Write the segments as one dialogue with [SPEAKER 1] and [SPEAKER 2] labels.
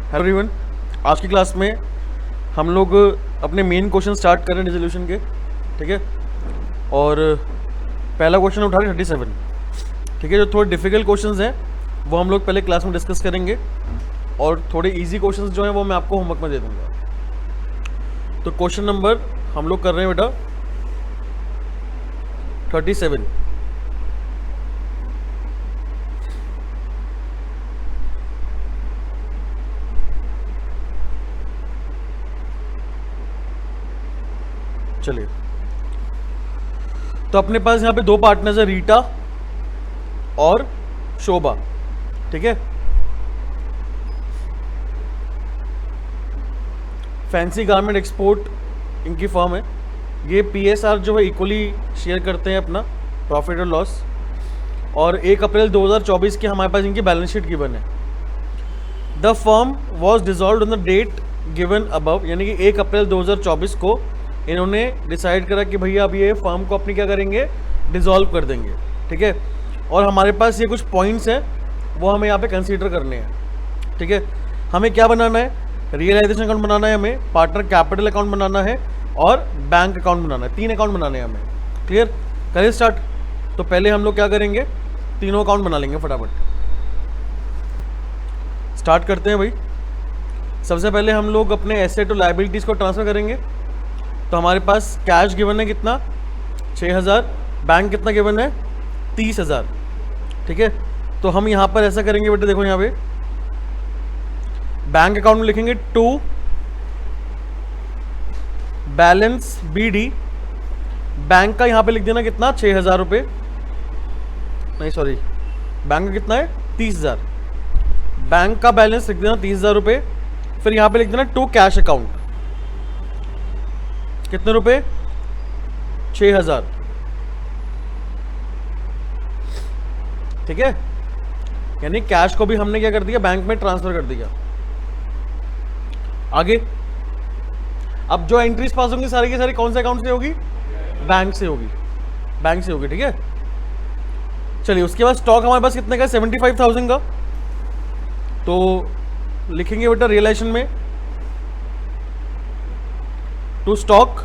[SPEAKER 1] Hello everyone, आज की class में हम लोग अपने मेन क्वेश्चन स्टार्ट कर रहे हैं डिसोल्यूशन के। ठीक है, और पहला क्वेश्चन उठा रहे 37। ठीक है, जो थोड़े डिफिकल्ट क्वेश्चंस हैं वो हम लोग पहले क्लास में डिस्कस करेंगे, और थोड़े इजी क्वेश्चंस जो हैं वो मैं आपको होमवर्क में दे दूंगा। तो क्वेश्चन नंबर हम लोग कर रहे हैं बेटा 37। चलिए, तो अपने पास यहाँ पे दो पार्टनर्स है, रीटा और शोभा। ठीक है, फैंसी गारमेंट एक्सपोर्ट इनकी फर्म है। ये पीएसआर जो है इक्वली शेयर करते हैं अपना प्रॉफिट और लॉस, और 1 अप्रैल 2024 की हमारे पास इनकी बैलेंस शीट गिवन है। The firm was dissolve on the date given above, यानी कि 1 अप्रैल 2024 को इन्होंने डिसाइड करा कि भैया अब ये फर्म को अपनी क्या करेंगे, डिसॉल्व कर देंगे। ठीक है, और हमारे पास ये कुछ पॉइंट्स हैं वो हमें यहाँ पे कंसीडर करने हैं। ठीक है, हमें क्या बनाना है, रियलाइजेशन अकाउंट बनाना है, हमें पार्टनर कैपिटल अकाउंट बनाना है, और बैंक अकाउंट बनाना है। 3 अकाउंट बनाने हैं हमें। क्लियर, करें स्टार्ट। तो पहले हम लोग क्या करेंगे, तीनों अकाउंट बना लेंगे फटाफट। स्टार्ट करते हैं भाई। सबसे पहले हम लोग अपने एसेट और लायबिलिटीज़ को ट्रांसफ़र करेंगे। तो हमारे पास कैश गिवन है कितना, 6000। बैंक कितना गिवन है, 30000। ठीक है, तो हम यहाँ पर ऐसा करेंगे बेटे, देखो यहाँ पे बैंक अकाउंट में लिखेंगे टू बैलेंस BD। बैंक का यहाँ पे लिख देना कितना, 6000 रुपये, नहीं सॉरी, बैंक का कितना है, 30000। बैंक का बैलेंस लिख देना 30000 रुपये। फिर यहाँ पे लिख देना टू कैश अकाउंट, कितने रुपए, 6000। ठीक है, यानी कैश को भी हमने क्या कर दिया, बैंक में ट्रांसफर कर दिया। आगे अब जो एंट्रीज पास होंगी सारी की सारी कौन से अकाउंट से होगी, बैंक से होगी, बैंक से होगी। ठीक है, चलिए उसके बाद स्टॉक हमारे पास कितने का, 75,000 का। तो लिखेंगे बेटा रियलाइजेशन में टू स्टॉक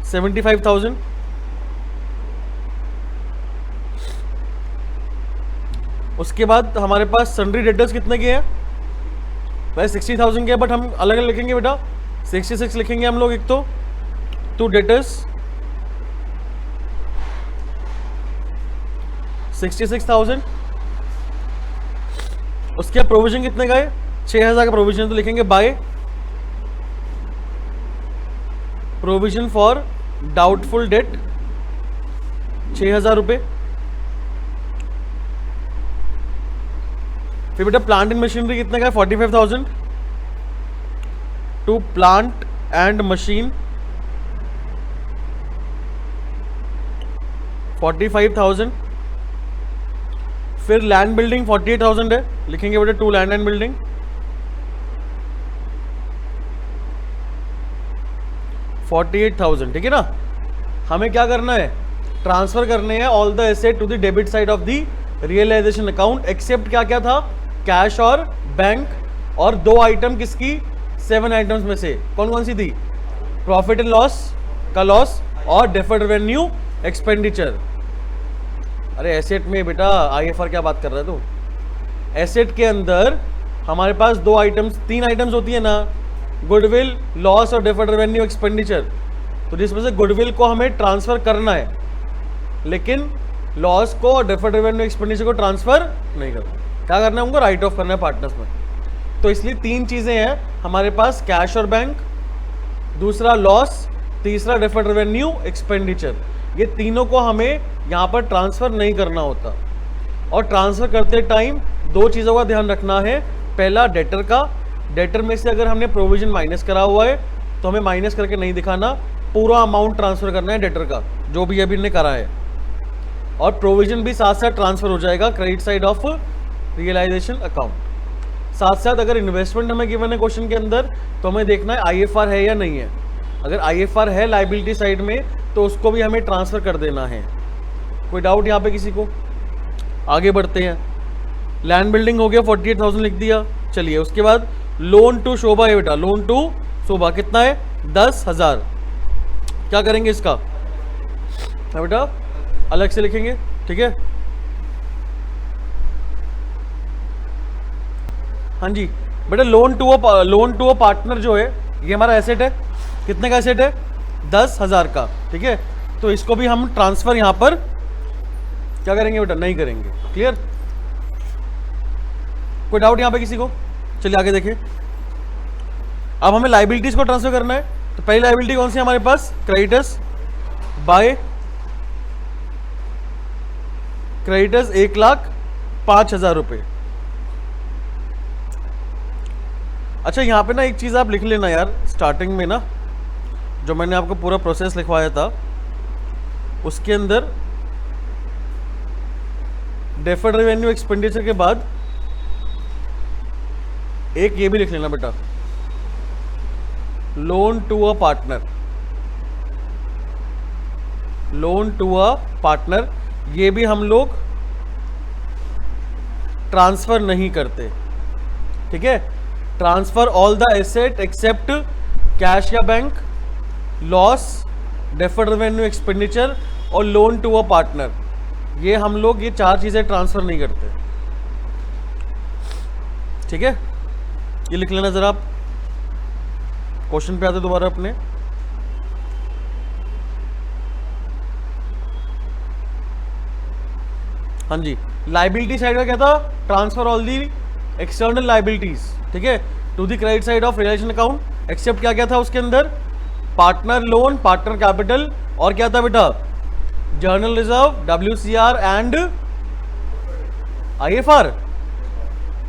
[SPEAKER 1] 75,000। उसके बाद हमारे पास सन्ड्री डेटर्स कितने के हैं, वैसे 60,000 के, बट हम अलग अलग लिखेंगे बेटा, 66 लिखेंगे हम लोग। एक तो टू डेटर्स 66,000। उसके बाद प्रोविजन कितने का है, 6000 का प्रोविजन, तो लिखेंगे by provision for doubtful debt 6000 रुपये। फिर बेटा प्लांट एंड मशीनरी कितने का है, 45,000। To plant and machine 45,000। फिर लैंड बिल्डिंग 48,000 है, लिखेंगे बेटा टू लैंड एंड बिल्डिंग 48,000। ठीक है ना, हमें क्या करना है, ट्रांसफर करने हैं all the asset to the debit side of the realisation account, except क्या क्या था, कैश और बैंक, और 2 आइटम किसकी, 7 आइटम्स में से कौन कौन सी थी, प्रॉफिट एंड लॉस का लॉस, और डेफर्ड रेवेन्यू एक्सपेंडिचर। अरे एसेट में बेटा IFR क्या बात कर रहा है तू, एसेट के अंदर हमारे पास 2 आइटम्स, 3 आइटम्स होती है ना, गुडविल, लॉस और डेफर्ड रेवेन्यू एक्सपेंडिचर। तो जिसमें से गुडविल को हमें ट्रांसफर करना है, लेकिन लॉस को और डेफर्ड रेवेन्यू एक्सपेंडिचर को ट्रांसफर नहीं करना। क्या करना है उनको, राइट ऑफ करना है पार्टनर्स में। तो इसलिए 3 चीज़ें हैं हमारे पास, कैश और बैंक, दूसरा लॉस, तीसरा डेफर्ड रेवेन्यू एक्सपेंडिचर। ये तीनों को हमें यहाँ पर ट्रांसफर नहीं करना होता, और ट्रांसफर करते टाइम 2 चीज़ों का ध्यान रखना है। पहला डेटर का, डेटर में से अगर हमने प्रोविजन माइनस करा हुआ है तो हमें माइनस करके नहीं दिखाना, पूरा अमाउंट ट्रांसफर करना है डेटर का जो भी अभी ने करा है, और प्रोविजन भी साथ साथ ट्रांसफर हो जाएगा credit side of realisation account. साथ साथ अगर इन्वेस्टमेंट हमें गिवन है क्वेश्चन के अंदर, तो हमें देखना है IFR है या नहीं है। अगर IFR है लाइबिलिटी साइड में तो उसको भी हमें ट्रांसफ़र कर देना है। कोई डाउट यहाँ पे किसी को? आगे बढ़ते हैं। लैंड बिल्डिंग हो गया 48,000 लिख दिया। चलिए उसके बाद लोन टू शोभा है बेटा, लोन टू शोभा कितना है 10,000। क्या करेंगे इसका बेटा, अलग से लिखेंगे, ठीक है। हाँ जी बेटा, लोन टू अ पार्टनर जो है ये हमारा एसेट है, कितने का एसेट है 10,000 का, ठीक है। तो इसको भी हम ट्रांसफर यहां पर क्या करेंगे बेटा, नहीं करेंगे। क्लियर, कोई डाउट यहां पे किसी को? चलिए आगे देखिए। अब हमें लाइबिलिटीज को ट्रांसफर करना है, तो पहली लाइबिलिटी कौन सी है हमारे पास, क्रेडिटर्स बाय क्रेडिटर्स 1,05,000 रुपए। अच्छा यहाँ पे ना एक चीज़ आप लिख लेना यार, स्टार्टिंग में ना जो मैंने आपको पूरा प्रोसेस लिखवाया था उसके अंदर डेफर्ड रेवेन्यू एक्सपेंडिचर के बाद एक ये भी लिख लेना बेटा, loan to a partner. Loan to a partner ये भी हम लोग ट्रांसफर नहीं करते, ठीक है। Transfer all the asset except cash या bank, loss, deferred revenue expenditure और लोन टू अ पार्टनर, ये हम लोग ये चार चीजें ट्रांसफर नहीं करते, ठीक है। ये लिख लेना जरा आप, क्वेश्चन पे आते दोबारा अपने। हाँ जी, लाइबिलिटी साइड का क्या था, transfer all the external liabilities, ठीक है, to the credit side of relation account, except क्या क्या था उसके अंदर, पार्टनर लोन, पार्टनर कैपिटल, और क्या था बेटा, journal reserve, WCR and IFR,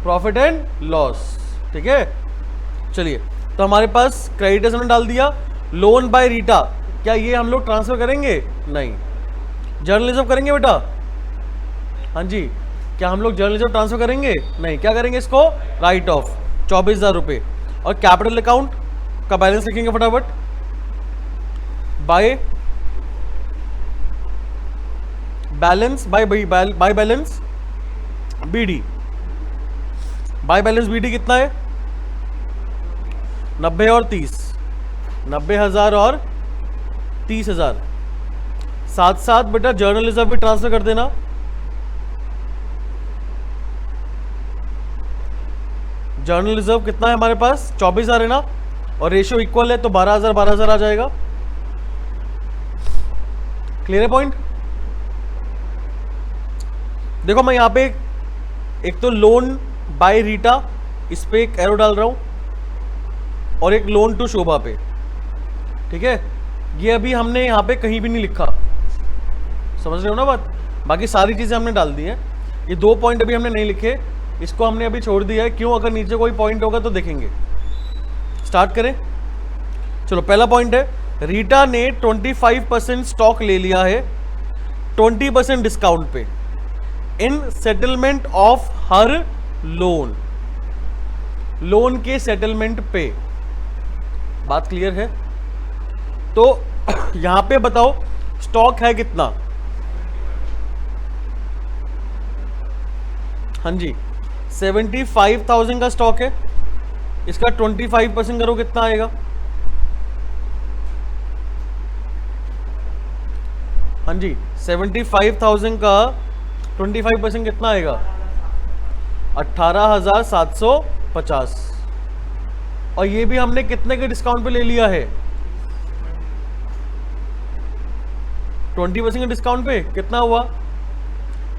[SPEAKER 1] profit and loss, ठीक है। चलिए तो हमारे पास क्रेडिटर्स हमने डाल दिया। लोन बाय रीटा, क्या ये हम लोग ट्रांसफर करेंगे, नहीं। जर्नल रिजर्व करेंगे बेटा, हाँ जी, क्या हम लोग जर्नल रिजर्व ट्रांसफर करेंगे, नहीं। क्या करेंगे इसको, राइट ऑफ 24,000 रुपये। और कैपिटल अकाउंट का बैलेंस लिखेंगे फटाफट, by balance by balance BD। By balance BD कितना है, 90 और 30, 90,000 और 30,000। साथ साथ बेटा जर्नल रिजर्व भी ट्रांसफर कर देना। जर्नल रिजर्व कितना है हमारे पास, 24,000 है ना, और रेशियो इक्वल है तो 12,000 12,000 आ जाएगा। क्लियर है पॉइंट? देखो मैं यहां पे एक तो लोन बाय रीटा, इस पे एक एरो डाल रहा हूं, और एक लोन टू शोभा पे, ठीक है। ये अभी हमने यहां पे कहीं भी नहीं लिखा, समझ रहे हो ना बात, बाकी सारी चीजें हमने डाल दी हैं। ये 2 पॉइंट अभी हमने नहीं लिखे, इसको हमने अभी छोड़ दिया है। क्यों, अगर नीचे कोई पॉइंट होगा तो देखेंगे। स्टार्ट करें, चलो पहला पॉइंट है, रीटा ने 25% स्टॉक ले लिया है 20% डिस्काउंट पे इन सेटलमेंट ऑफ हर लोन, लोन के सेटलमेंट पे। बात क्लियर है? तो यहां पे बताओ स्टॉक है कितना, हाँ जी 75,000 का स्टॉक है, इसका 25% करो कितना आएगा, हाँ जी 75,000 का 25% कितना आएगा, 18,750। और ये भी हमने कितने के डिस्काउंट पे ले लिया है, 20% के डिस्काउंट पे। कितना हुआ,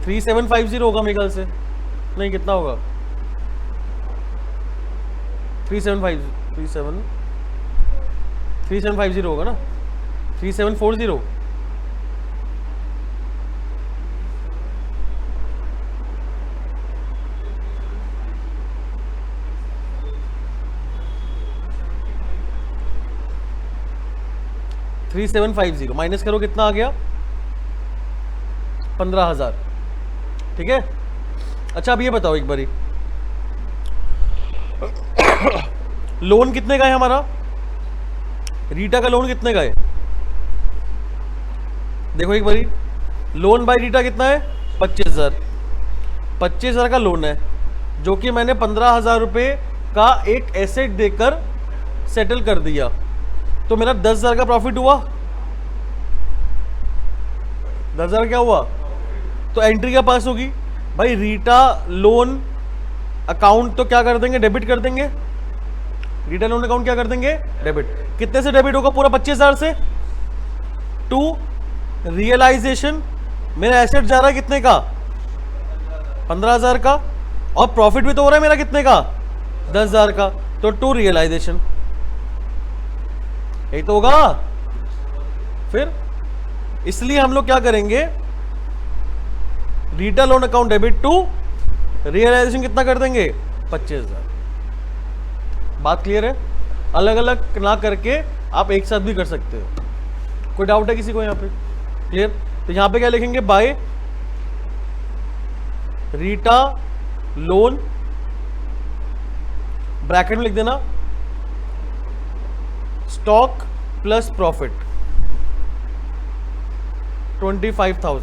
[SPEAKER 1] 3750 होगा मेरे ख्याल से, नहीं कितना होगा, 3750 होगा ना, 3740। माइनस करो कितना आ गया, 15,000, ठीक है। अच्छा अब ये बताओ एक बारी, लोन कितने का है हमारा, रीटा का लोन कितने का है, देखो एक बारी, लोन बाय रीटा कितना है 25,000, 25,000 का लोन है। जो कि मैंने 15,000 रुपये का एक एसेट देकर सेटल कर दिया, तो मेरा 10,000 का प्रॉफिट हुआ। 10,000 क्या हुआ? तो एंट्री क्या पास होगी भाई? रीटा लोन अकाउंट तो क्या कर देंगे? डेबिट कर देंगे। रीटा लोन अकाउंट क्या कर देंगे? डेबिट। कितने से डेबिट होगा? पूरा 25,000 से। टू रियलाइजेशन, मेरा एसेट जा रहा है कितने का? 15,000 का, और प्रॉफिट भी तो हो रहा है मेरा कितने का? 10,000 का। तो टू रियलाइजेशन, यही तो होगा। फिर इसलिए हम लोग क्या करेंगे? Rita loan account debit to realisation कितना कर देंगे? 25,000। बात क्लियर है? अलग अलग ना करके आप एक साथ भी कर सकते हो। कोई डाउट है किसी को यहाँ पे? क्लियर? तो यहाँ पे क्या लिखेंगे? बाय रीटा लोन, ब्रैकेट में लिख देना स्टॉक प्लस प्रॉफिट 25,000।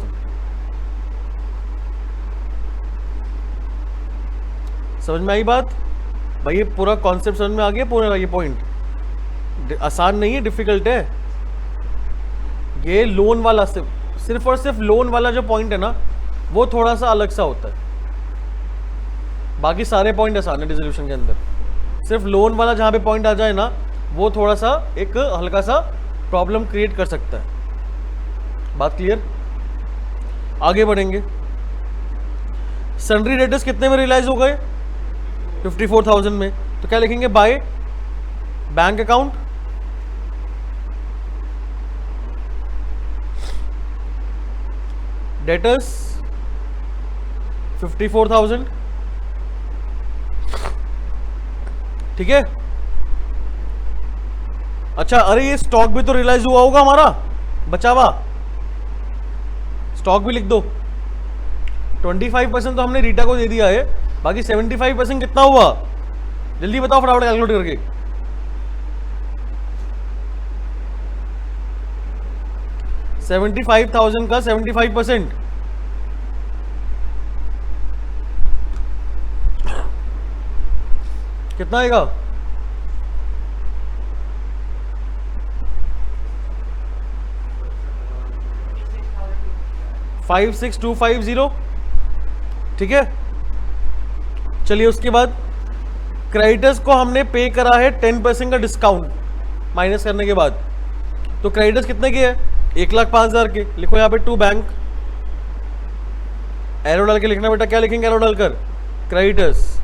[SPEAKER 1] समझ में आई बात भाई? ये पूरा कॉन्सेप्ट समझ में आ गया पूरा? ये पॉइंट आसान नहीं है, डिफिकल्ट है। ये लोन वाला सिर्फ और सिर्फ लोन वाला जो पॉइंट है ना, वो थोड़ा सा अलग सा होता है। बाकी सारे पॉइंट आसान है डिसोल्यूशन के अंदर। सिर्फ लोन वाला जहां पे पॉइंट आ जाए ना, वो थोड़ा सा एक हल्का सा प्रॉब्लम क्रिएट कर सकता है। बात क्लियर? आगे बढ़ेंगे। सन्ड्री डेटर्स कितने में रियलाइज हो गए? 54,000 में। तो क्या लिखेंगे? By bank account debtors 54,000। ठीक है। अच्छा, अरे ये स्टॉक भी तो रियलाइज हुआ होगा हमारा, बचा हुआ स्टॉक भी लिख दो। 25% तो हमने रीटा को दे दिया है, बाकी 75% कितना हुआ? जल्दी बताओ फटाफट कैलकुलेट करके। $75,000 का 75% कितना आएगा? 56,250। ठीक है। चलिए उसके बाद क्रेडिटर्स को हमने पे करा है 10% का डिस्काउंट माइनस करने के बाद। तो क्रेडिटर्स कितने के हैं? 1,05,000 के। लिखो यहाँ पे टू बैंक, एरो डाल के लिखना बेटा। क्या लिखेंगे एरो डालकर? क्रेडिटर्स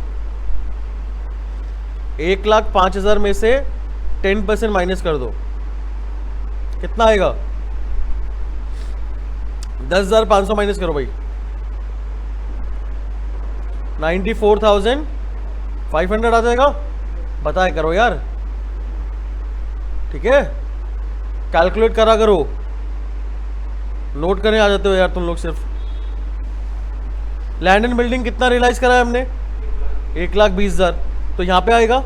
[SPEAKER 1] 1,05,000 में से 10% माइनस कर दो, कितना आएगा? 10,500 माइनस करो भाई, 94,500 आ जाएगा। बताए करो यार, ठीक है? कैलकुलेट करा करो, नोट करने आ जाते हो यार तुम लोग सिर्फ। लैंड एंड बिल्डिंग कितना रियलाइज करा है हमने? 1,20,000। तो यहां पे आएगा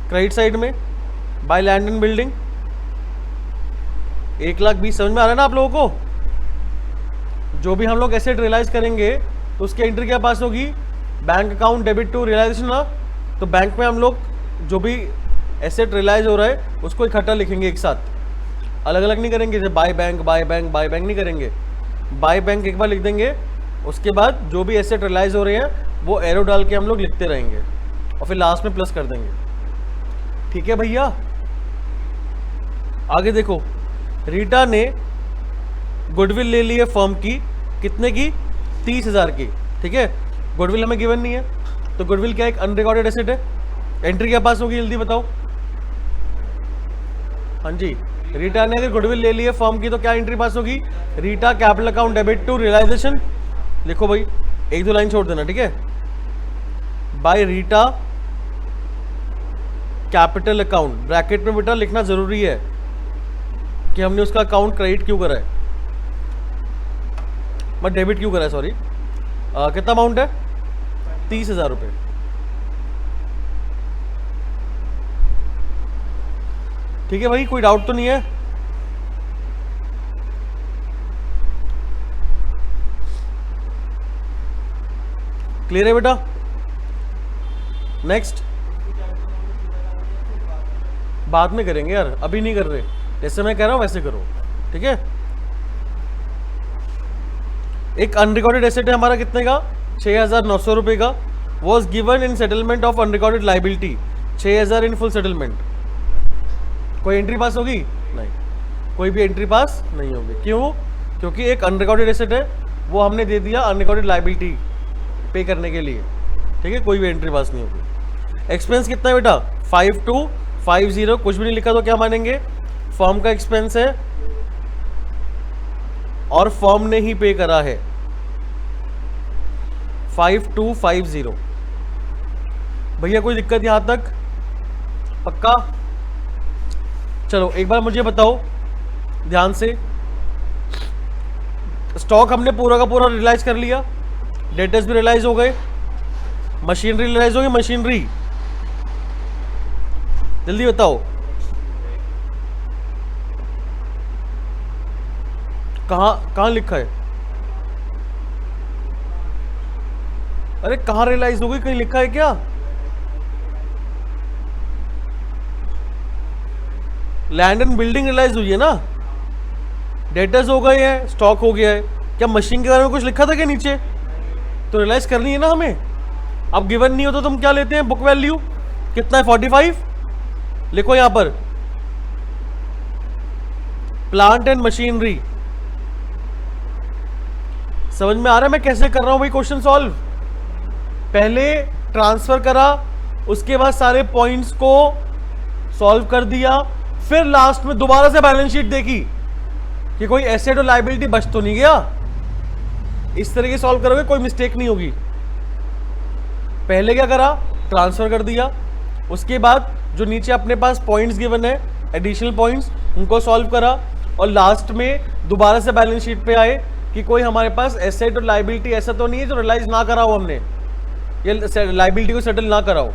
[SPEAKER 1] क्रेडिट साइड में बाय लैंड एंड बिल्डिंग 1,20,000। समझ में आ रहा है ना आप लोगों को? जो भी हम लोग एसेट रियलाइज करेंगे तो उसकी एंट्री क्या पास होगी? Bank account debit to realisation ना। तो बैंक में हम लोग जो भी एसेट रियलाइज हो रहा है उसको इकट्ठा लिखेंगे एक साथ, अलग अलग नहीं करेंगे। जैसे by bank by bank by bank नहीं करेंगे, बाय बैंक एक बार लिख देंगे, उसके बाद जो भी एसेट रियलाइज हो रहे हैं वो एरो डाल के हम लोग लिखते रहेंगे और फिर लास्ट में प्लस कर देंगे। ठीक है भैया? आगे देखो, रीटा ने गुडविल ले ली है फर्म की, कितने की? 30,000 की। ठीक है, गुडविल हमें गिवन नहीं है, तो गुडविल क्या एक अनरिकॉर्डेड एसेट है। एंट्री क्या पास होगी जल्दी बताओ? हाँ जी, रीटा ने अगर गुडविल ले ली है फर्म की तो क्या एंट्री पास होगी? Rita capital account debit to realisation. लिखो भाई, एक दो लाइन छोड़ देना, ठीक है? By Rita capital account, bracket में बेटा लिखना जरूरी है कि हमने उसका अकाउंट क्रेडिट क्यों करा है, मत डेबिट क्यों करा है, सॉरी। कितना अमाउंट है? 30,000 रुपये। ठीक है भाई, कोई डाउट तो नहीं है? क्लियर है बेटा? नेक्स्ट बाद में करेंगे यार, अभी नहीं कर रहे, जैसे मैं कह रहा हूं वैसे करो, ठीक है? एक अनरिकॉर्डेड एसेट है हमारा कितने का, 6,900 रुपए का, was given in settlement of unrecorded liability, 6,000 in full settlement. कोई एंट्री पास होगी? नहीं, कोई भी एंट्री पास नहीं होगी। क्यों? क्योंकि एक अनरिकॉर्डेड एसेट है, वो हमने दे दिया अनरिकॉर्डेड लाइबिलिटी पे करने के लिए, ठीक है? कोई भी एंट्री पास नहीं होगी। एक्सपेंस कितना है बेटा? 5250, कुछ भी नहीं लिखा तो क्या मानेंगे? फर्म का एक्सपेंस है और फर्म ने ही पे करा है। 5250 भैया, कोई दिक्कत यहां तक? पक्का? चलो एक बार मुझे बताओ ध्यान से, स्टॉक हमने पूरा का पूरा रियलाइज कर लिया, डेटर्स भी रियलाइज हो गए, मशीनरी रियलाइज हो गई, मशीनरी जल्दी बताओ कहां लिखा है? अरे कहां रियलाइज हो गई, कहीं लिखा है क्या? लैंड एंड बिल्डिंग रियलाइज हुई है ना, डेटर्स हो गए हैं, स्टॉक हो गया है। क्या मशीन के बारे में कुछ लिखा था क्या नीचे? तो रियलाइज करनी है ना हमें। अब गिवन नहीं हो तो तुम क्या लेते हैं? बुक वैल्यू कितना है? 45 लिखो यहां पर। प्लांट एंड मशीनरी, समझ में आ रहा है मैं कैसे कर रहा हूं भाई क्वेश्चन सॉल्व? पहले ट्रांसफर करा, उसके बाद सारे पॉइंट्स को सॉल्व कर दिया, फिर लास्ट में दोबारा से बैलेंस शीट देखी कि कोई एसेट और लायबिलिटी बच तो नहीं गया। इस तरीके सॉल्व करोगे कोई मिस्टेक नहीं होगी। पहले क्या करा? ट्रांसफर कर दिया, उसके बाद जो नीचे अपने पास पॉइंट्स गिवन है, एडिशनल पॉइंट्स, उनको सॉल्व करा, और लास्ट में दोबारा से बैलेंस शीट पे आए कि कोई हमारे पास एसेट और लायबिलिटी ऐसा तो नहीं है जो रियलाइज ना कराओ हमने, ये लायबिलिटी को सेटल ना कराओ,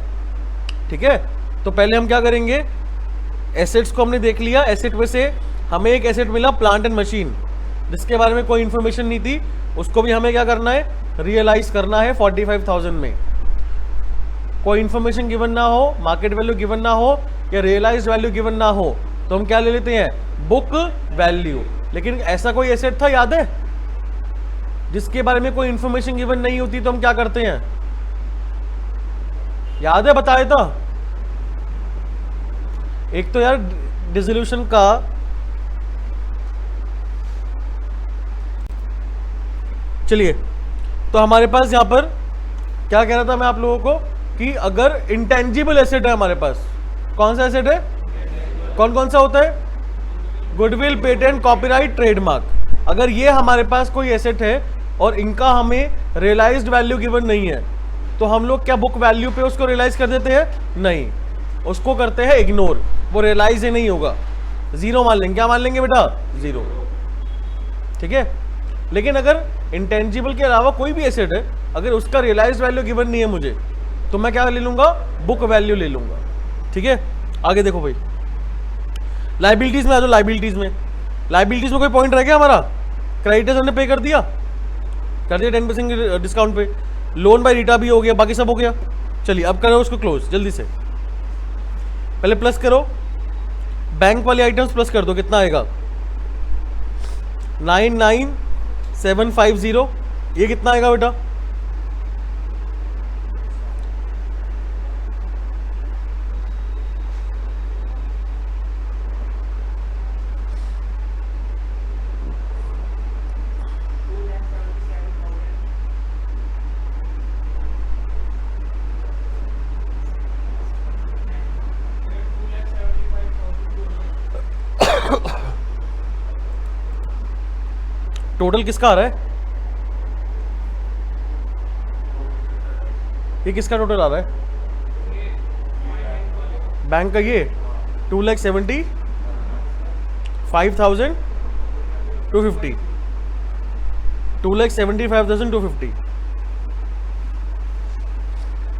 [SPEAKER 1] ठीक है? तो पहले हम क्या करेंगे, एसेट्स को हमने देख लिया, एसेट में से हमें एक एसेट मिला प्लांट एंड मशीन, जिसके बारे में कोई इंफॉर्मेशन नहीं थी, उसको भी हमें क्या करना है? रियलाइज करना है 45,000 में। कोई इंफॉर्मेशन गिवन ना हो, मार्केट वैल्यू गिवन ना हो, या रियलाइज वैल्यू गिवन ना हो, तो हम क्या ले लेते हैं? Book value. लेकिन ऐसा कोई एसेट था याद है जिसके बारे में कोई इंफॉर्मेशन गिवन नहीं होती, तो हम क्या करते हैं? याद है? बताए था। एक तो यार डिसोल्यूशन का चलिए, तो हमारे पास यहां पर क्या कह रहा था मैं आप लोगों को कि अगर इंटेंजिबल एसेट है हमारे पास, कौन सा एसेट है? कौन कौन सा होता है? Goodwill, patent, copyright, trademark. अगर ये हमारे पास कोई एसेट है और इनका हमें रियलाइज्ड वैल्यू गिवन नहीं है, तो हम लोग क्या बुक वैल्यू पे उसको रियलाइज कर देते हैं? नहीं, उसको करते हैं इग्नोर, वो रियलाइज ही नहीं होगा, जीरो मान लेंगे। क्या मान लेंगे बेटा? जीरो, ठीक है? लेकिन अगर इंटेंजिबल के अलावा कोई भी एसेट है, अगर उसका रियलाइज्ड वैल्यू गिवन नहीं है मुझे, तो मैं क्या ले लूंगा? बुक वैल्यू ले लूंगा, ठीक है? आगे देखो भाई, लाइबिलिटीज में आ जाओ। लाइबिलिटीज में कोई पॉइंट रह गया हमारा? क्रेडिटर्स हमने पे कर दिया 10% डिस्काउंट पे, लोन बाय रीटा भी हो गया, बाकी सब हो गया। चलिए अब करो उसको क्लोज जल्दी से। पहले प्लस करो, बैंक वाले आइटम्स प्लस कर दो, कितना आएगा? 99750। ये कितना आएगा बेटा? टोटल किसका आ रहा है? ये किसका टोटल आ रहा है? बैंक का। ये 2,75,250, 2,75,250।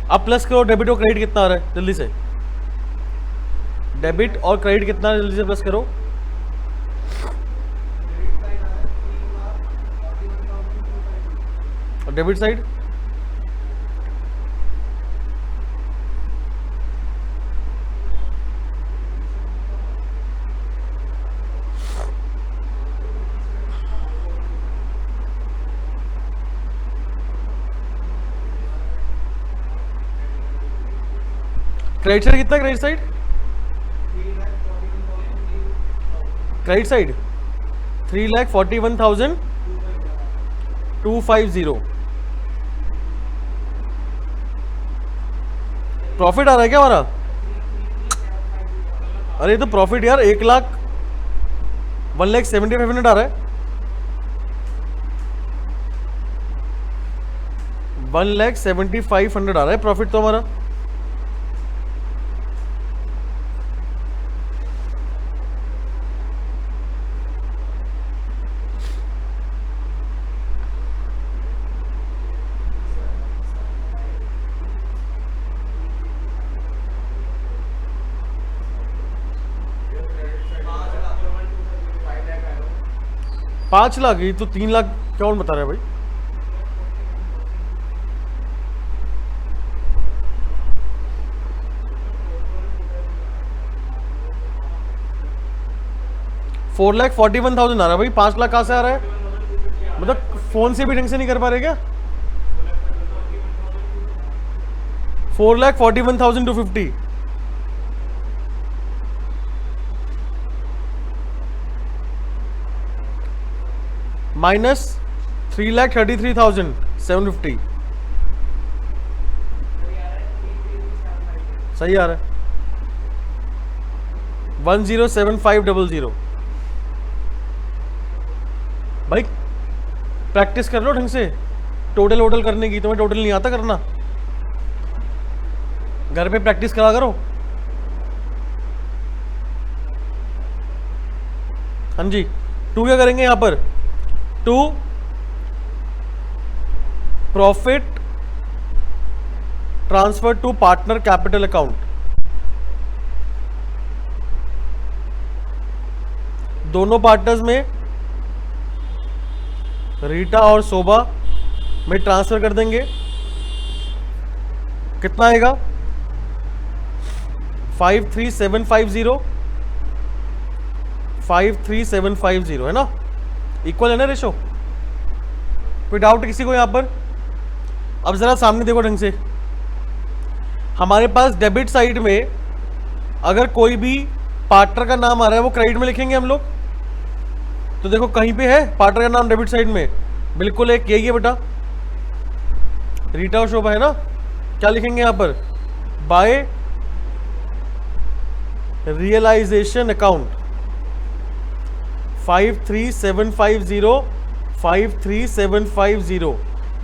[SPEAKER 1] अब प्लस करो, डेबिट और क्रेडिट कितना आ रहा है जल्दी से? डेबिट और क्रेडिट कितना जल्दी से प्लस करो। डेबिट साइड क्रेडिट साइड कितना, credit side, credit side 3,41,250। Profit आ रहा है क्या हमारा? अरे तो प्रॉफिट यार 1,70,500 आ रहा है, 1,70,500 आ रहा है प्रॉफिट तो हमारा। पाँच लाख, ये तो 3 लाख कौन बता रहा है भाई? $4,41,000 आ रहा है भाई, 5 लाख कहाँ से आ रहा है? मतलब फोन से भी ढंग से नहीं कर पा रहे क्या? 4,41,250 माइनस 3,33,750 सही आ रहा है। 107500 भाई प्रैक्टिस कर लो ढंग से, टोटल वोटल करने की। तुम्हें टोटल नहीं आता करना, घर पे प्रैक्टिस करा करो। हाँ जी, टू क्या करेंगे यहां पर? To profit transfer to partner capital account. दोनों पार्टनर्स में रीटा और शोभा में ट्रांसफर कर देंगे। कितना आएगा? 53750 53750 है ना, इक्वल है ना रेशो? कोई डाउट किसी को यहां पर? अब जरा सामने देखो ढंग से। हमारे पास डेबिट साइड में अगर कोई भी पार्टनर का नाम आ रहा है वो क्रेडिट में लिखेंगे हम लोग। तो देखो कहीं पे है पार्टनर का नाम डेबिट साइड में, बिल्कुल एक यही है बेटा, रीटा और शोभा है ना। क्या लिखेंगे यहां पर? बाय रियलाइजेशन अकाउंट 53750 53750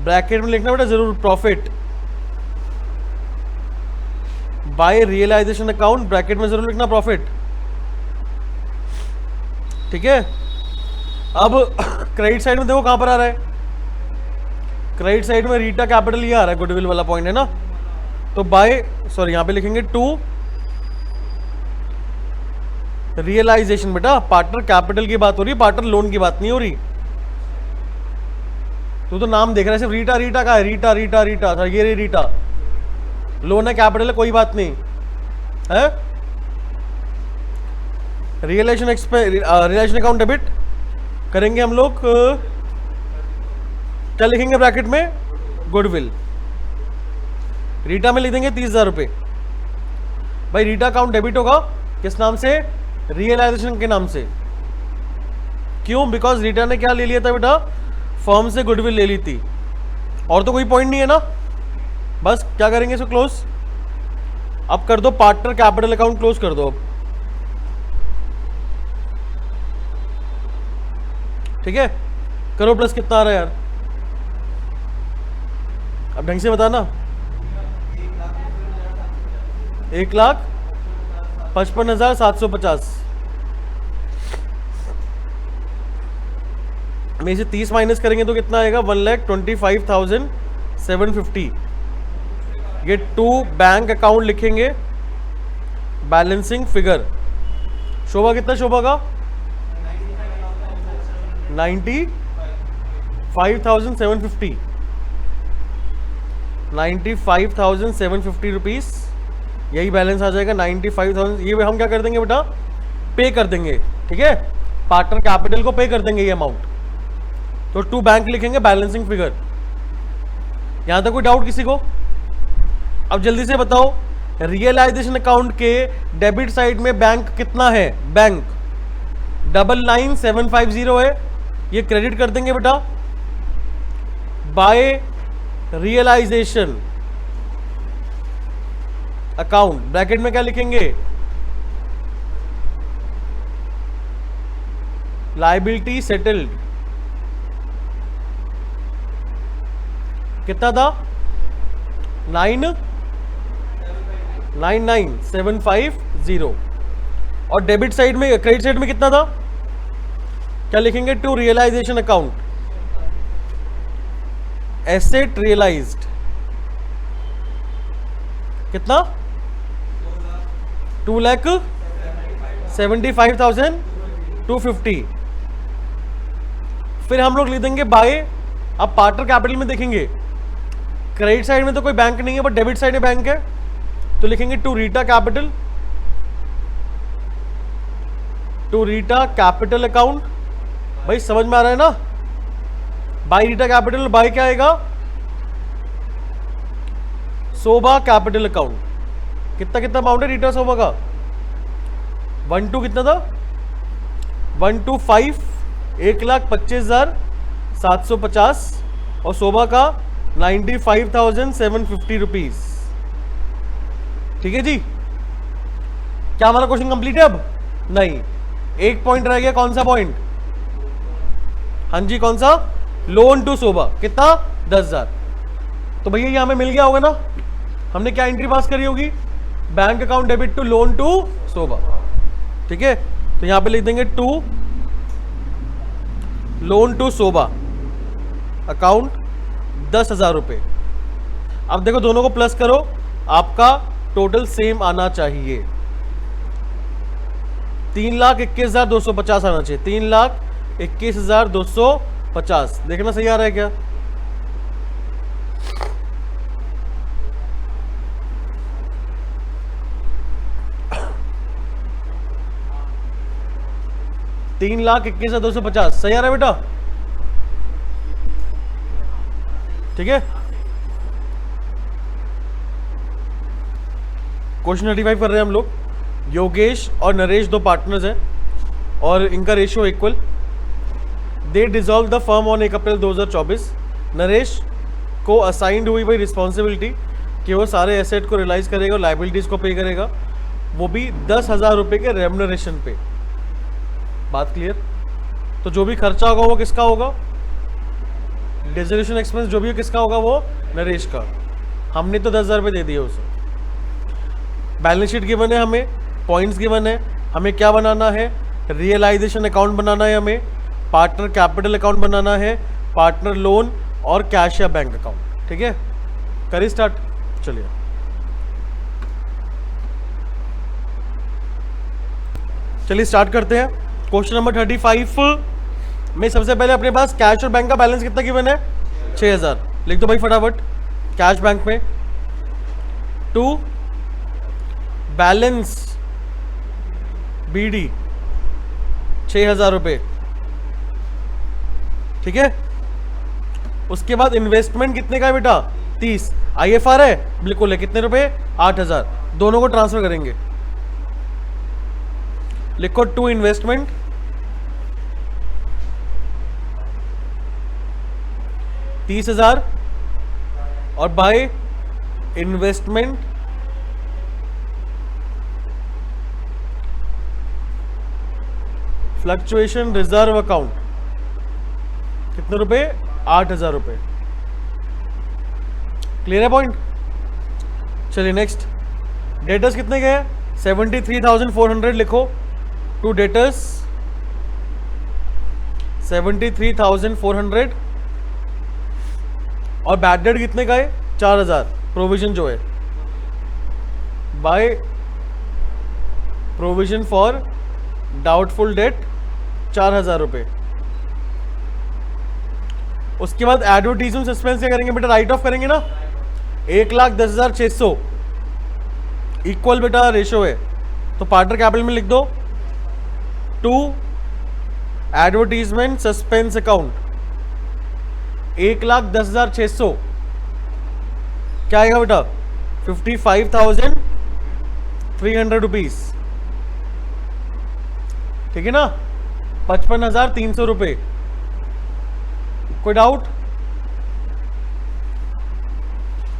[SPEAKER 1] ब्रैकेट में लिखना बेटा जरूर profit by realisation account, bracket में जरूर लिखना प्रॉफिट, ठीक है। अब क्रेडिट साइड में देखो कहां पर आ रहा है, क्रेडिट साइड में रीटा कैपिटल ये आ रहा है, गुडविल वाला पॉइंट है ना। तो बाय सॉरी यहां पे लिखेंगे टू रियलाइजेशन। बेटा पार्टनर कैपिटल की बात हो रही है, पार्टनर लोन की बात नहीं हो रही। तो नाम देख रहा है सिर्फ रीटा, रीटा का है, रीटा रीटा रीटा था ये रीटा, लोन है कैपिटल है कोई बात नहीं है। रियलाइजेशन अकाउंट डेबिट करेंगे हम लोग, क्या लिखेंगे ब्रैकेट में? गुडविल। रीटा में लिख देंगे 30,000 रुपए। भाई रीटा अकाउंट डेबिट होगा किस नाम से? रियलाइजेशन के नाम से। क्यों? बिकॉज रीटा ने क्या ले लिया था बेटा? फर्म से गुडविल ले ली थी, और तो कोई पॉइंट नहीं है ना। बस क्या करेंगे इसको क्लोज। अब कर दो पार्टनर कैपिटल अकाउंट क्लोज कर दो अब, ठीक है। करो प्लस कितना आ रहा है यार, अब ढंग से बताना। 1,55,750 में से 30 माइनस करेंगे तो कितना आएगा? 1,25,750। ये टू बैंक अकाउंट लिखेंगे, बैलेंसिंग फिगर। शोभा कितना? शोभा का 95,750 95,750 रुपीज, यही बैलेंस आ जाएगा 95,000। ये हम क्या कर देंगे बेटा? पे कर देंगे, ठीक है। पार्टनर कैपिटल को पे कर देंगे ये अमाउंट। तो टू बैंक लिखेंगे, बैलेंसिंग फिगर। यहां तक कोई डाउट किसी को? अब जल्दी से बताओ रियलाइजेशन अकाउंट के डेबिट साइड में बैंक कितना है, बैंक 99750 है, ये क्रेडिट कर देंगे बेटा। बाय रियलाइजेशन अकाउंट ब्रैकेट में क्या लिखेंगे, लायबिलिटी सेटल्ड, कितना था 99750 और डेबिट साइड में, क्रेडिट साइड में कितना था, क्या लिखेंगे, to realisation account asset realised, कितना 2,75,250। फिर हम लोग लिख देंगे बाय, अब पार्टनर कैपिटल में देखेंगे क्रेडिट साइड में तो कोई बैंक नहीं है बट डेबिट साइड में बैंक है, तो लिखेंगे to Rita capital, to Rita capital account. भाई समझ में आ रहा है ना, बाय रीटा कैपिटल, बाय क्या आएगा, सोबा कैपिटल अकाउंट। कितना कितना अमाउंट है रीटा सोबा का, 1 कितना था 125, 1,25,750 और सोबा का 95,750 रुपीज। ठीक है जी, क्या हमारा क्वेश्चन कंप्लीट है अब, नहीं, एक पॉइंट रह गया, कौन सा पॉइंट, हाँ जी कौन सा, लोन टू सोबा, कितना 10,000। तो भैया ये हमें मिल गया होगा ना, हमने क्या एंट्री पास करी होगी, bank account debit to loan to Soba. ठीक है, तो यहां पे लिख देंगे to loan to Soba account 10,000 रुपए। अब देखो दोनों को प्लस करो, आपका टोटल सेम आना चाहिए, 3,21,250 आना चाहिए, 3,21,250। देखना सही आ रहा है क्या, तीन लाख 21,250 सही आ रहा है बेटा। ठीक है, क्वेश्चन 35 कर रहे हैं हम लोग। योगेश और नरेश दो पार्टनर्स हैं और इनका ratio equal. They dissolve the firm on 1 अप्रैल 2024। नरेश को असाइंड हुई भाई रिस्पॉन्सिबिलिटी कि वो सारे एसेट को रियलाइज करेगा और लाइबिलिटीज को पे करेगा, वो भी 10,000 रुपये के रेम्यूनरेशन पे। बात क्लियर। तो जो भी खर्चा होगा वो किसका होगा, डिसोल्यूशन एक्सपेंस जो भी किसका होगा, वो नरेश का। हमने तो 10,000 रुपये दे दिए उसे। बैलेंस शीट गिवन है हमें, पॉइंट्स गिवन है, हमें क्या बनाना है, रियलाइजेशन अकाउंट बनाना है, हमें पार्टनर कैपिटल अकाउंट बनाना है, पार्टनर लोन और कैश या बैंक अकाउंट। ठीक है, करिए स्टार्ट। चलिए चलिए स्टार्ट करते हैं। क्वेश्चन नंबर 35 में सबसे पहले अपने पास कैश और बैंक का बैलेंस कितना गिवन है, 6,000। लिख दो भाई फटाफट। कैश बैंक में टू बैलेंस बीडी 6,000 रुपये। ठीक है, उसके बाद इन्वेस्टमेंट कितने का है बेटा, 30। आईएफआर है बिल्कुल है, कितने रुपए, 8,000। दोनों को ट्रांसफर करेंगे। लिखो टू इन्वेस्टमेंट 30,000 और by investment fluctuation reserve account कितने रुपए, 8,000 रुपए। क्लियर है पॉइंट। चलिए नेक्स्ट, डेटर्स कितने गए, 73,400 लिखो। टू डेटर्स 73,400 और बैड डेट कितने का है, 4,000। प्रोविजन जो है by provision for doubtful debt 4,000 रुपए। उसके बाद एडवर्टीजमेंट सस्पेंस क्या करेंगे बेटा, राइट ऑफ करेंगे ना, 1,10,600 इक्वल बेटा रेशो है, तो पार्टनर कैपिटल में लिख दो टू एडवर्टीजमेंट सस्पेंस अकाउंट 1,10,600 क्या आएगा बेटा, 55,000 300 रुपीज, ठीक है ना, 55,300 रुपये। कोई डाउट?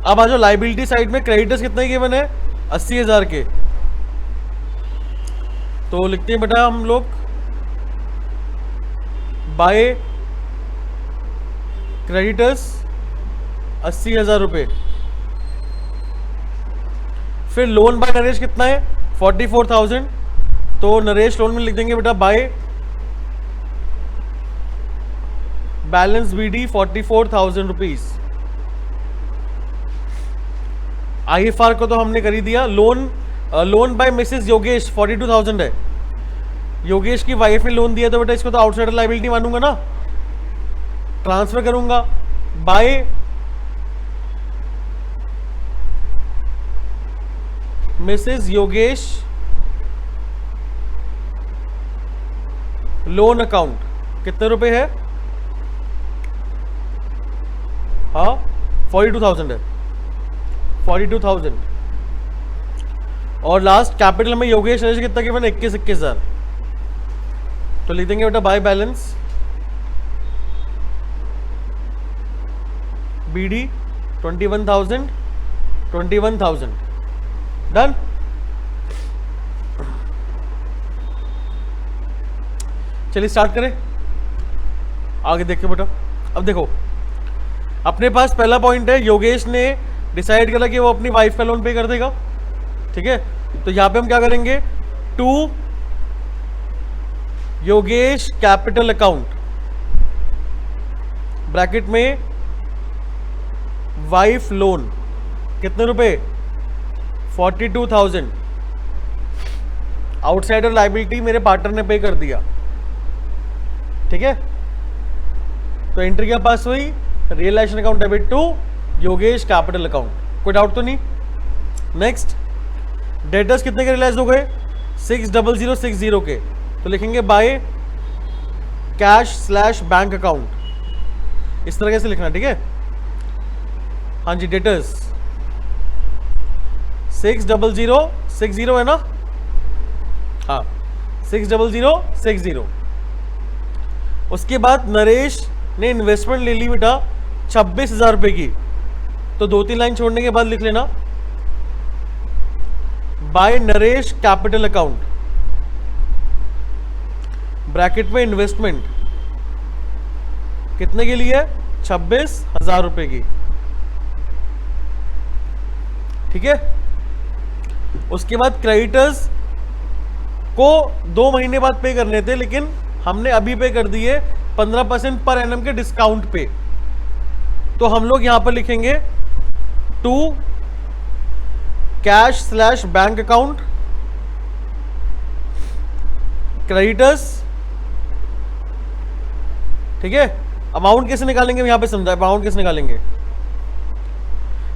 [SPEAKER 1] अब आ जाओ लाइबिलिटी साइड में, क्रेडिटर्स कितने गिवन है, 80,000 के। तो लिखते हैं बेटा हम लोग बाय क्रेडिटर्स 80,000 रुपये। फिर लोन बाय नरेश कितना है, 44,000। तो नरेश लोन में लिख देंगे बेटा by balance BD 44,000 rupees. IFR को तो हमने कर ही दिया। लोन बाय मिसेस योगेश 42,000 है। योगेश की वाइफ ने लोन दिया तो बेटा इसको तो आउटसाइडर लाइबिलिटी मानूंगा ना, ट्रांसफर करूंगा by Mrs Yogesh loan account. कितने रुपए है, हाँ 42,000 है, 42,000। और लास्ट कैपिटल में योगेश नरेश कितना गिवन, 21,000। तो लिख देंगे बेटा बाय बैलेंस BD 21,000 21,000। डन। चलिए स्टार्ट करें, आगे देखिए बेटा। अब देखो अपने पास पहला पॉइंट है, योगेश ने डिसाइड करा कि वो अपनी वाइफ का लोन पे कर देगा, ठीक है। तो यहां पे हम क्या करेंगे, to Yogesh capital account bracket में वाइफ लोन कितने रुपए, 42,000। आउटसाइडर लाइबिलिटी मेरे पार्टनर ने पे कर दिया, ठीक है। तो एंट्री क्या पास हुई, realisation account debit to Yogesh capital account. कोई डाउट तो नहीं। नेक्स्ट, डेटर्स कितने के रियलाइज हो गए, 60060 के। तो लिखेंगे by cash slash bank account, इस तरह से लिखना, ठीक है। हाँ जी, डेटर्स 60060 है ना, हाँ 60060। उसके बाद नरेश ने इन्वेस्टमेंट ले ली बेटा 26,000 रुपए की। तो 2-3 लाइन छोड़ने के बाद लिख लेना by Naresh capital account bracket में इन्वेस्टमेंट कितने के लिए, 26,000 रुपए की, ठीक है। उसके बाद क्रेडिटर्स को 2 महीने बाद पे करने थे, लेकिन हमने अभी पे कर दिए 15% पर एनम के डिस्काउंट पे। तो हम लोग यहां पर लिखेंगे to cash slash bank account creditors, ठीक है। अमाउंट कैसे निकालेंगे यहां पे समझा, अमाउंट कैसे निकालेंगे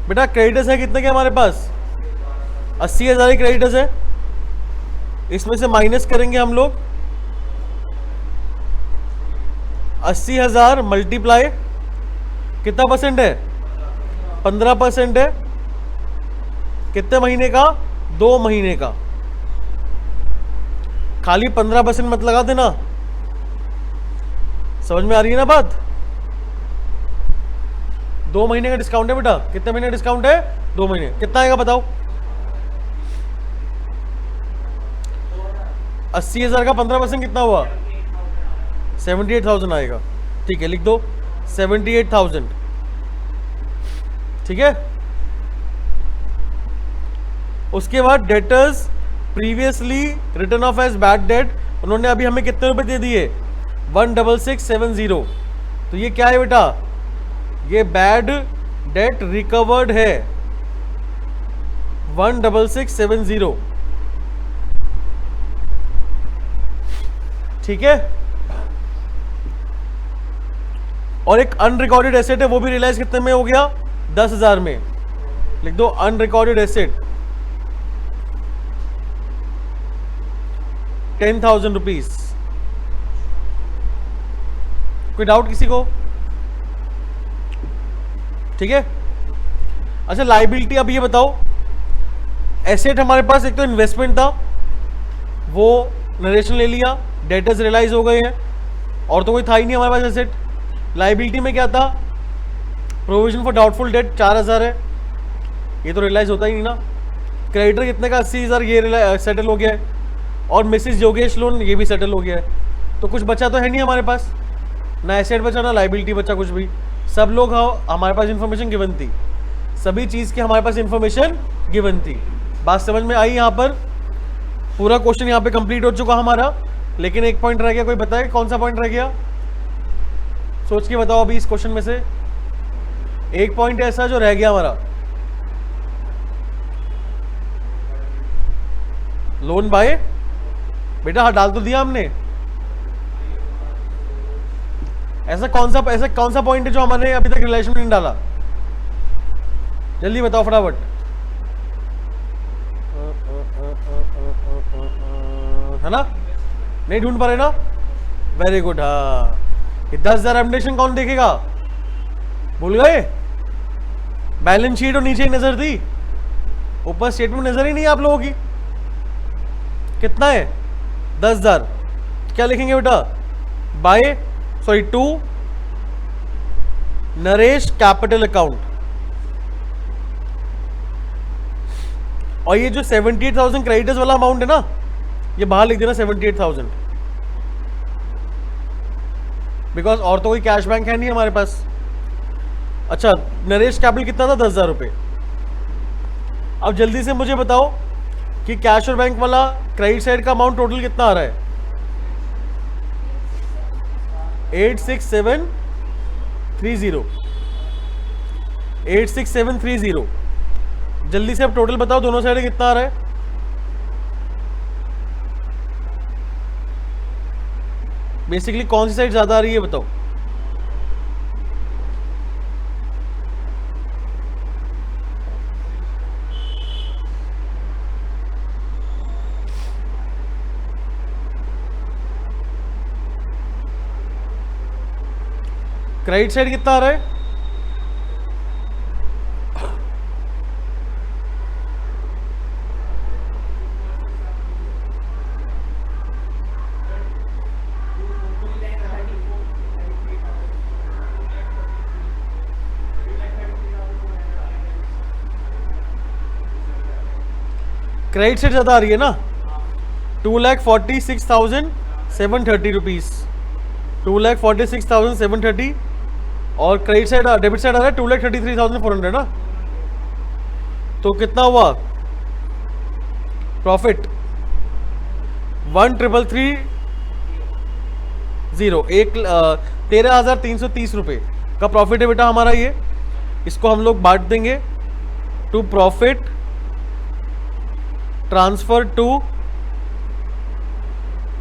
[SPEAKER 1] बेटा, क्रेडिटर्स है कितने के हमारे पास, 80,000 क्रेडिटर्स है। इसमें से माइनस करेंगे हम लोग 80,000 मल्टीप्लाई कितना परसेंट है, 15% है। कितने महीने का, 2 महीने का। खाली 15% मत लगा देना, समझ में आ रही है ना बात। 2 महीने का डिस्काउंट है बेटा। कितने महीने का डिस्काउंट है, 2 महीने। कितना आएगा बताओ, 80,000 का 15% कितना हुआ, 78,000 आएगा, ठीक है। लिख दो 78,000, ठीक है। उसके बाद debtors previously written off as bad debt, उन्होंने अभी हमें कितने रुपए दे दिए, 16670। तो ये क्या है बेटा, ये बैड डेट रिकवर्ड है, 16670, ठीक है। और एक अनरिकॉर्डेड एसेट है, वो भी रियलाइज कितने में हो गया, 10,000 में। लिख दो अनरिकॉर्डेड एसेट 10,000 रुपीज। कोई डाउट किसी को, ठीक है। अच्छा लाइबिलिटी, अब ये बताओ एसेट हमारे पास एक तो इन्वेस्टमेंट था, वो नरेश ने ले लिया, डेटर्स रियलाइज हो गए हैं, और तो कोई था ही नहीं हमारे पास एसेट। लाइबिलिटी में क्या था, प्रोविजन फॉर डाउटफुल डेट 4000 है, ये तो रियलाइज होता ही नहीं ना। क्रेडिटर कितने का 80,000, ये सेटल हो गया है, और मिसिस योगेश लोन ये भी सेटल हो गया है। तो कुछ बचा तो है नहीं हमारे पास, ना एसेट बचा ना लाइबिलिटी बचा, कुछ भी। सब लोग हमारे पास इन्फॉर्मेशन गिवन थी, सभी चीज़ की हमारे पास इन्फॉर्मेशन गिवन थी। बात समझ में आई? यहाँ पर पूरा क्वेश्चन यहाँ पे कंप्लीट हो चुका हमारा, लेकिन एक पॉइंट रह गया। कोई बताए कौन सा पॉइंट रह गया? सोच के बताओ अभी इस क्वेश्चन में से एक पॉइंट ऐसा जो रह गया हमारा। लोन बाय, बेटा हाँ डाल तो दिया हमने। ऐसा कौन सा पॉइंट है जो हमारे अभी तक रिलेशन में नहीं डाला? जल्दी बताओ फटाफट। है ना, नहीं ढूंढ पा रहे ना? Very good. हाँ, ये 10,000 एमडेशन कौन देखेगा? भूल गए? बैलेंस शीट और नीचे ही नजर थी, ऊपर स्टेटमेंट नजर ही नहीं है आप लोगों की। कितना है? 10,000। क्या लिखेंगे बेटा? To Naresh capital account. और ये जो 78,000 क्रेडिटर्स वाला अमाउंट है ना, ये बाहर लिख देना 78,000, बिकॉज और तो कोई कैश बैंक है नहीं हमारे पास। अच्छा, नरेश कैपिटल कितना था? 10,000 रुपये। अब जल्दी से मुझे बताओ कि कैश और बैंक वाला क्रेडिट साइड का अमाउंट टोटल कितना आ रहा है? 86730। 86730। जल्दी से अब टोटल बताओ दोनों साइड कितना आ रहा है? बेसिकली कौन सी साइड ज्यादा आ रही है बताओ? क्रेडिट साइड कितना आ रहा है? क्रेडिट साइड ज्यादा आ रही है ना, 2,46,730 रुपीज। 2,46,730। और क्रेडिट साइड डेबिट साइड आ रहा है 2,33,400 ना। तो कितना हुआ प्रॉफिट? 1,330। 13,330 रुपये का प्रॉफिट है बेटा हमारा ये। इसको हम लोग बांट देंगे to profit transfer to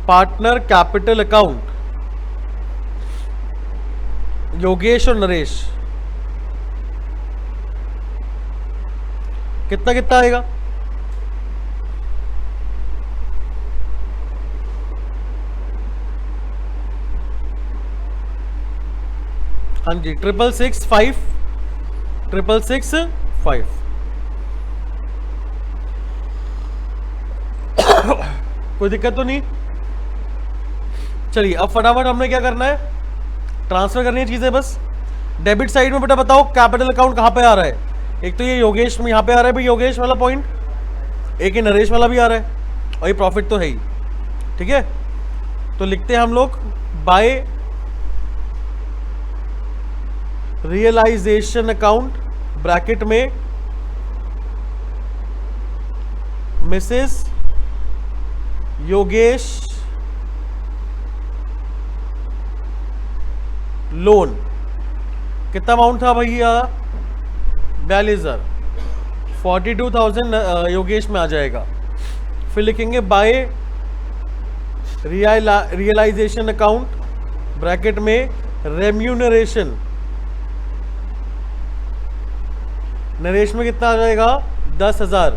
[SPEAKER 1] partner capital account, Yogesh और नरेश। कितना कितना आएगा? हाँ जी, 666,5 कोई दिक्कत तो नहीं? चलिए अब फटाफट हमने क्या करना है, ट्रांसफर करनी है चीजें बस। डेबिट साइड में बेटा बताओ कैपिटल अकाउंट कहां पे आ रहा है? एक तो ये योगेश में यहाँ पे आ रहा है भाई, योगेश वाला पॉइंट। एक ये नरेश वाला भी आ रहा है, और ये प्रॉफिट तो है ही। ठीक है, तो लिखते हैं हम लोग बाय रियलाइजेशन अकाउंट ब्रैकेट में मिसेस योगेश लोन। कितना अमाउंट था भैया? 42,000। 42,000 योगेश में आ जाएगा। फिर लिखेंगे बाय रियलाइजेशन अकाउंट ब्रैकेट में रेम्यूनरेशन। नरेश में कितना आ जाएगा? 10,000।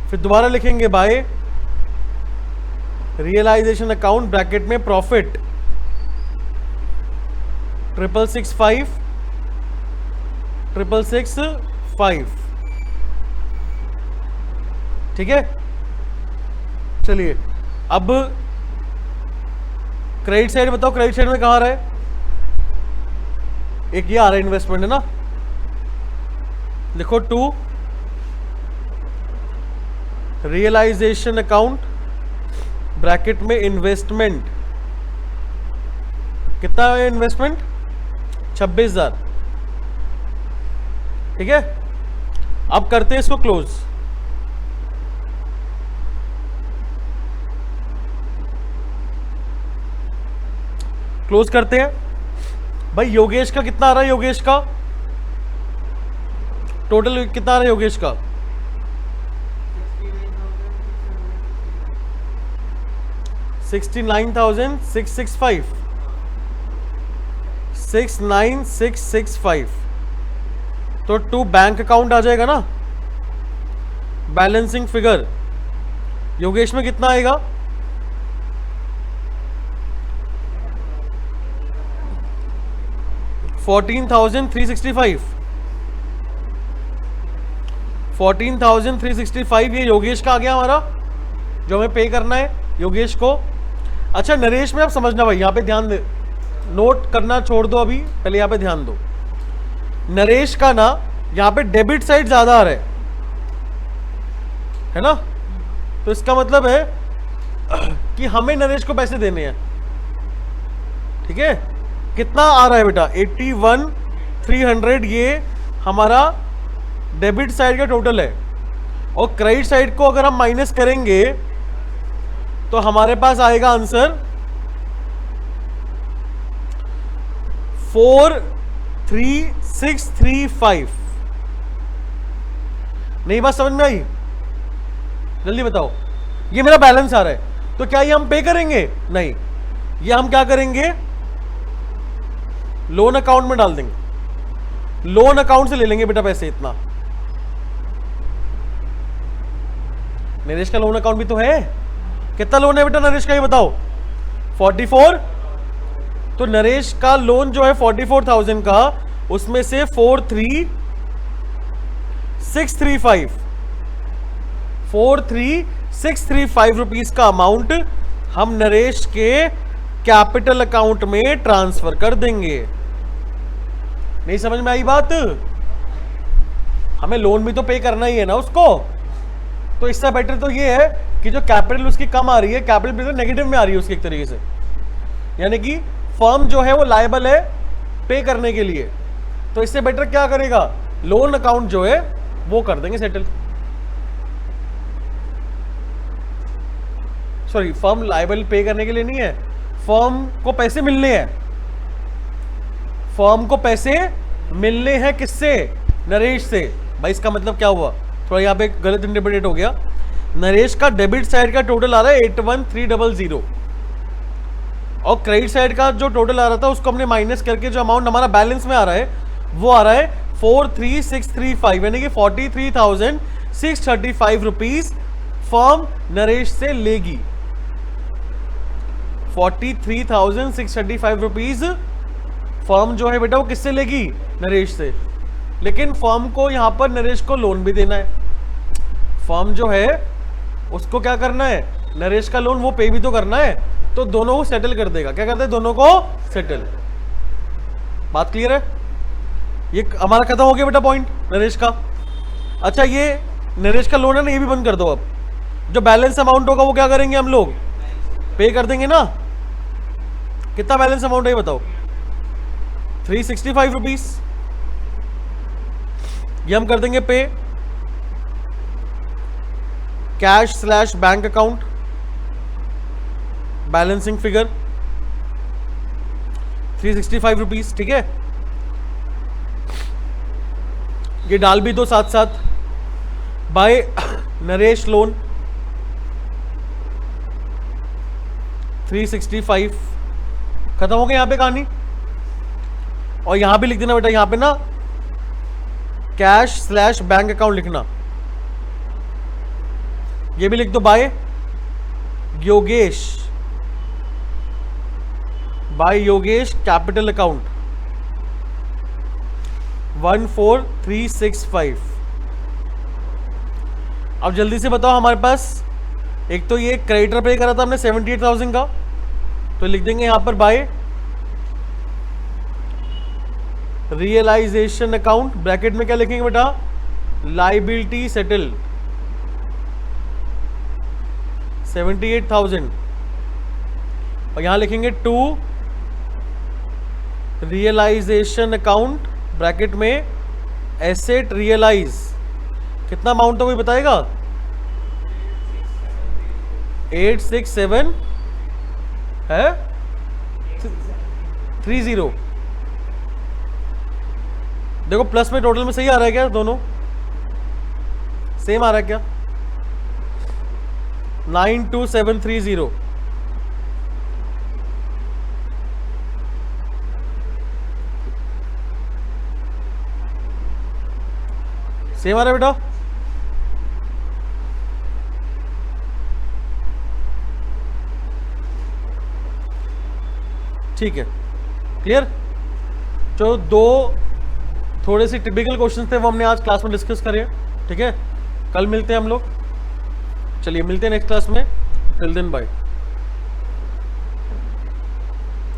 [SPEAKER 1] फिर दोबारा लिखेंगे बाय रियलाइजेशन अकाउंट ब्रैकेट में प्रॉफिट 665। ठीक है, चलिए अब क्रेडिट साइड बताओ, क्रेडिट साइड में कहाँ आ रहा है? एक ये आ रहा है इन्वेस्टमेंट है ना, देखो टू रियलाइजेशन अकाउंट ब्रैकेट में इन्वेस्टमेंट, कितना है इन्वेस्टमेंट? 26,000, ठीक है। अब करते हैं इसको क्लोज। क्लोज करते हैं भाई। योगेश का कितना आ रहा है? योगेश का टोटल कितना आ रहा है? योगेश का 69,665, 69,665। तो टू बैंक अकाउंट आ जाएगा ना, बैलेंसिंग फिगर। योगेश में कितना आएगा? 14,365, 14,365 ये योगेश का आ गया हमारा, जो हमें पे करना है योगेश को। अच्छा नरेश में आप समझना भाई, यहाँ पे ध्यान दे, नोट करना छोड़ दो अभी, पहले यहाँ पे ध्यान दो। नरेश का ना यहाँ पे डेबिट साइड ज्यादा आ रहा है ना, तो इसका मतलब है कि हमें नरेश को पैसे देने हैं, ठीक है। कितना आ रहा है बेटा? 81,300 ये हमारा डेबिट साइड का टोटल है, और क्रेडिट साइड को अगर हम माइनस करेंगे तो हमारे पास आएगा आंसर 4,3,635। नहीं बात समझ में आई? जल्दी बताओ। ये मेरा बैलेंस आ रहा है, तो क्या ये हम पे करेंगे? नहीं, ये हम क्या करेंगे? लोन अकाउंट में डाल देंगे, लोन अकाउंट से ले लेंगे बेटा पैसे। इतना नरेश का लोन अकाउंट भी तो है। कितना लोन है बेटा नरेश का, ये बताओ? 44। तो नरेश का लोन जो है 44,000 का, उसमें से 4,3,635 रुपीज का अमाउंट हम नरेश के कैपिटल अकाउंट में ट्रांसफर कर देंगे। नहीं समझ में आई बात? हमें लोन भी तो पे करना ही है ना उसको, तो इससे बेटर तो ये है कि जो कैपिटल उसकी कम आ रही है, कैपिटल नेगेटिव में आ रही है उसकी एक तरीके से, यानी कि फर्म जो है वो लायबल है पे करने के लिए, तो इससे बेटर क्या करेगा? लोन अकाउंट जो है वो कर देंगे सेटल। सॉरी, फर्म लायबल पे करने के लिए नहीं है, फर्म को पैसे मिलने हैं, फर्म को पैसे मिलने हैं किससे? नरेश से। भाई इसका मतलब क्या हुआ? थोड़ा यहाँ पे गलत इंटरप्रेट हो गया। नरेश का डेबिट साइड का टोटल आ रहा है 81,300, और क्रेडिट साइड का जो टोटल आ रहा था उसको हमने माइनस करके जो अमाउंट हमारा बैलेंस में आ रहा है वो आ रहा है 4,3,635, यानी कि 43,635 रुपीज फर्म नरेश से लेगी। 43,635 रुपीज फर्म जो है बेटा वो किससे लेगी? नरेश से। लेकिन फर्म को यहां पर नरेश को लोन भी देना है, फर्म जो है उसको क्या करना है? नरेश का लोन वो पे भी तो करना है, तो दोनों को सेटल कर देगा। क्या करते हैं? दोनों को सेटल। बात क्लियर है? ये हमारा खत्म हो गया बेटा पॉइंट नरेश का। अच्छा ये नरेश का लोन है ना, ये भी बंद कर दो। अब जो बैलेंस अमाउंट होगा वो क्या करेंगे हम लोग? पे कर देंगे ना। कितना बैलेंस अमाउंट है ये बताओ? 365 रुपीज। ये हम कर देंगे पे। Cash slash bank account balancing figure 365 rupees, ठीक है। ये डाल भी दो साथ साथ। By Naresh loan 365। खत्म हो गया यहाँ पे कहानी। और यहां भी लिख देना बेटा, यहां पे ना कैश स्लैश बैंक अकाउंट लिखना। ये भी लिख दो by Yogesh, by Yogesh capital account 14,365। अब जल्दी से बताओ, हमारे पास एक तो ये क्रेडिटर पे करा था हमने 78,000 का, तो लिख देंगे यहाँ पर बाय रियलाइजेशन अकाउंट, ब्रैकेट में क्या लिखेंगे बेटा, लाइबिलिटी सेटल 78,000, और यहां लिखेंगे टू रियलाइजेशन अकाउंट ब्रैकेट में एसेट रियलाइज, कितना अमाउंट है कोई बताएगा? 867 है 30। देखो प्लस में टोटल में सही आ रहा है क्या, दोनों सेम आ रहा है क्या? 92730 सेम आ रहा है बेटा? ठीक है, क्लियर। जो दो थोड़े से टिपिकल क्वेश्चंस थे वो हमने आज क्लास में डिस्कस करे, ठीक है। कल मिलते हैं हम लोग, चलिए मिलते हैं नेक्स्ट क्लास में, टिल देन बाय।